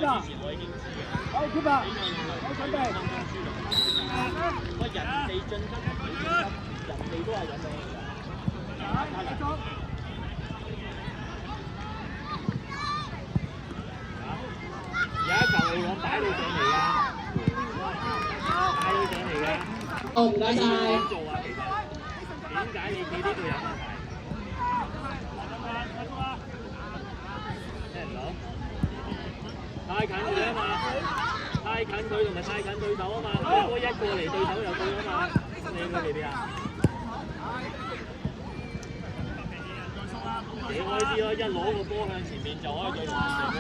賽之前我已經知嘅。好 keep 啊！好準備。個人哋進出同你進出，人哋都係咁樣嘅。有一球係我擺到上嚟㗎，擺到上嚟㗎。哦，唔該晒。做啊，其實點解你企呢度有問題？聽唔到？太近佢啊嘛，太近佢同埋太近對手啊嘛，波一過嚟對手又對啊嘛，你應該幾啲啊？扯開啲咯，一攞個波向前面就可以對前面啦，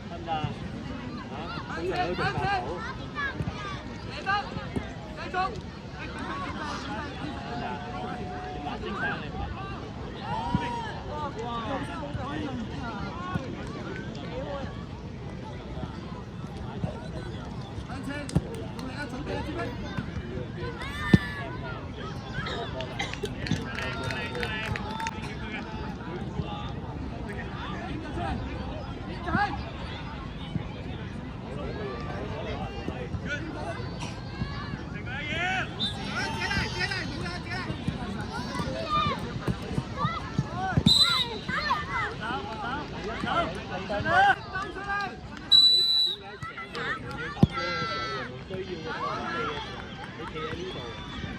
得唔得？嚇，好人都做法好。繼續。白色衫你唔係？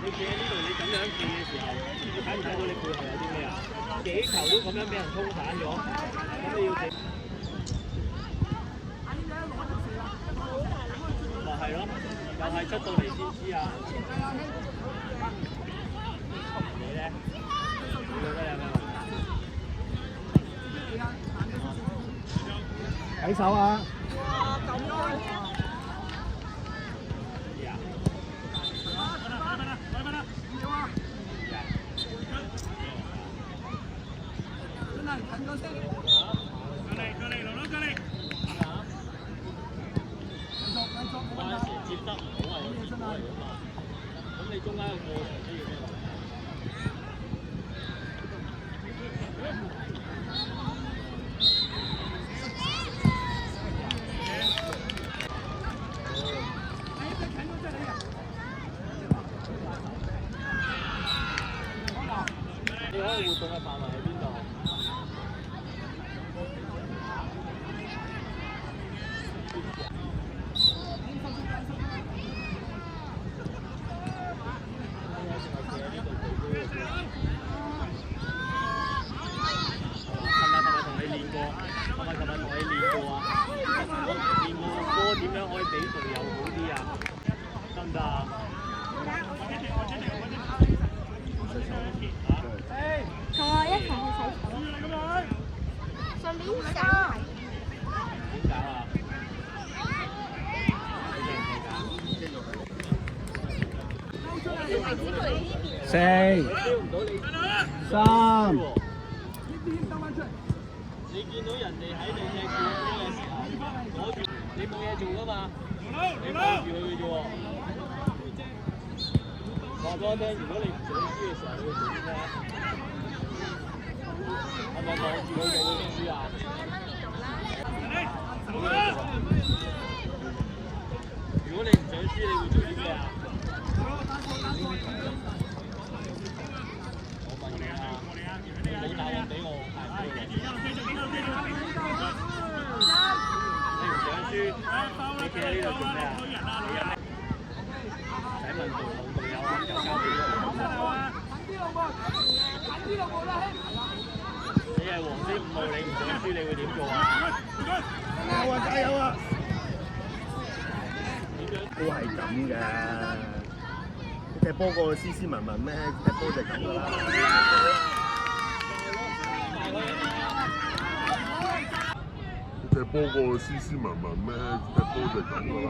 你企喺呢度，你咁樣企嘅時候，你睇唔睇到你背後有啲咩啊？幾球都咁樣俾人沖散咗，咁你要企。咪係咯，又係出到嚟先知啊！你咧？你覺得有咩問題？睇手啊！嗰陣時接得唔好係結果嚟㗎嘛，咁你中間個過程都要咩話？你可以活動嘅範圍喺邊度？點樣可以俾隊友好啲啊？得唔得啊？同我一齊去洗手，順便洗鞋。點搞啊？4、3。你見到人哋喺你隻腳嘅時候，攞住你冇嘢做㗎嘛？你望住佢嘅啫喎。話俾我聽，如果你唔想輸嘅時候，你會做啲咩？係咪望住佢就會輸啊？如果你唔想輸，你會做啲咩啊？我問你啊，你冇答案俾我，係唔對你唔想輸，你企喺呢度做咩啊？你有咩？使問隊友啊，又交俾我。你係黃色5號，你唔想輸，你會點做啊？加油啊！加油啊！都係咁嘅，踢波個斯斯文文咩？踢波就係咁噶啦。踢波個斯斯文文咩？踢波就係咁噶啦。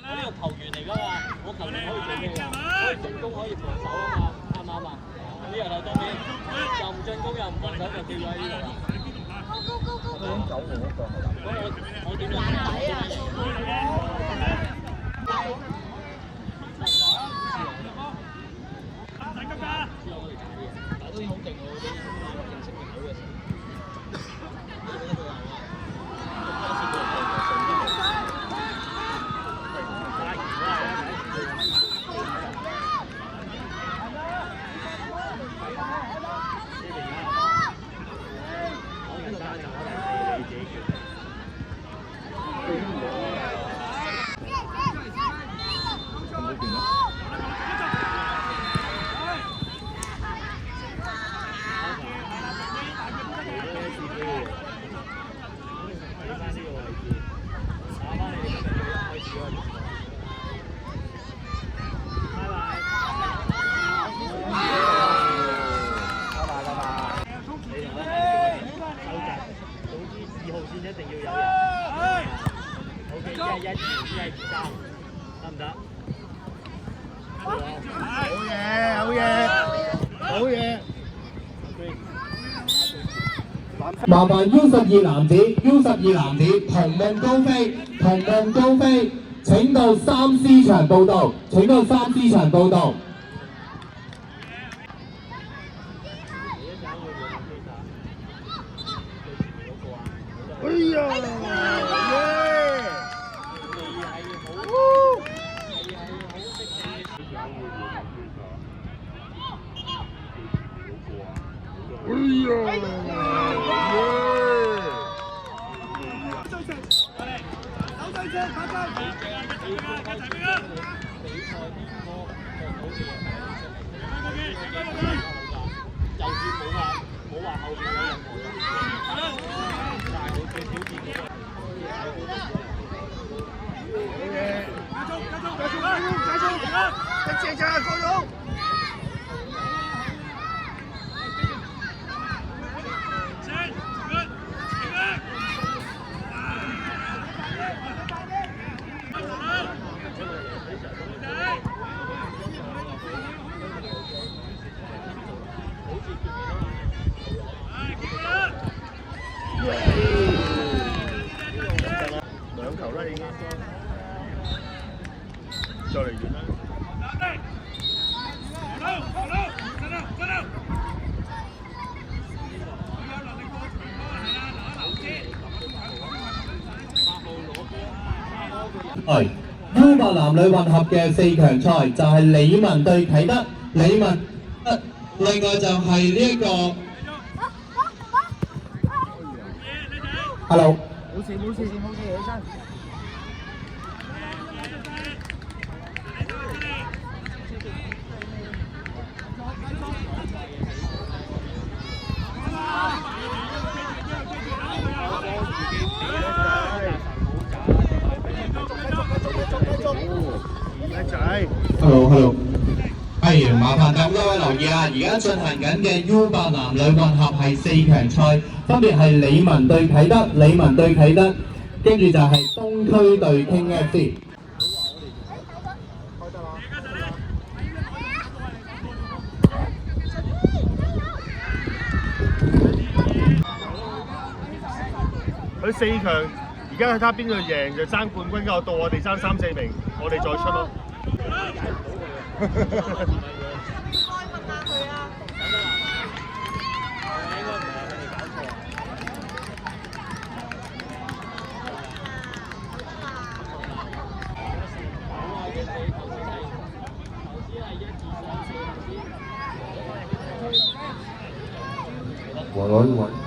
我呢個球員嚟㗎嘛，我球員可以做咩㗎？可以進攻，可以防守啊嘛，啱唔啱啊？呢個就當然又唔進攻又唔防守，就跳咗喺呢度啦。我點走我嗰個？咁我點樣打都已經好勁喎！啲認識唔到嘅時候。唔得？好嘢，好嘢，好嘢。麻煩 U12 男子，U12 男子同夢高飛，同夢高飛，請到3C 場報到，請到3C 場報到。哎呀！兩球啦已經，再嚟完啦。係 U8 男女混合嘅4強賽就係理文對啟德，理文另外就係呢一個 Hello。冇事冇事冇事，起身。Hello。係，麻煩咁多位留意啊！而家進行緊嘅 U8 男女混合係4強賽，分別係理文對啟德，理文對啟德，跟住就係東區對 King FC。佢4強，而家睇下邊度贏就爭冠軍，到我哋爭3、4名，我哋再出咯。再問下佢啊！穩。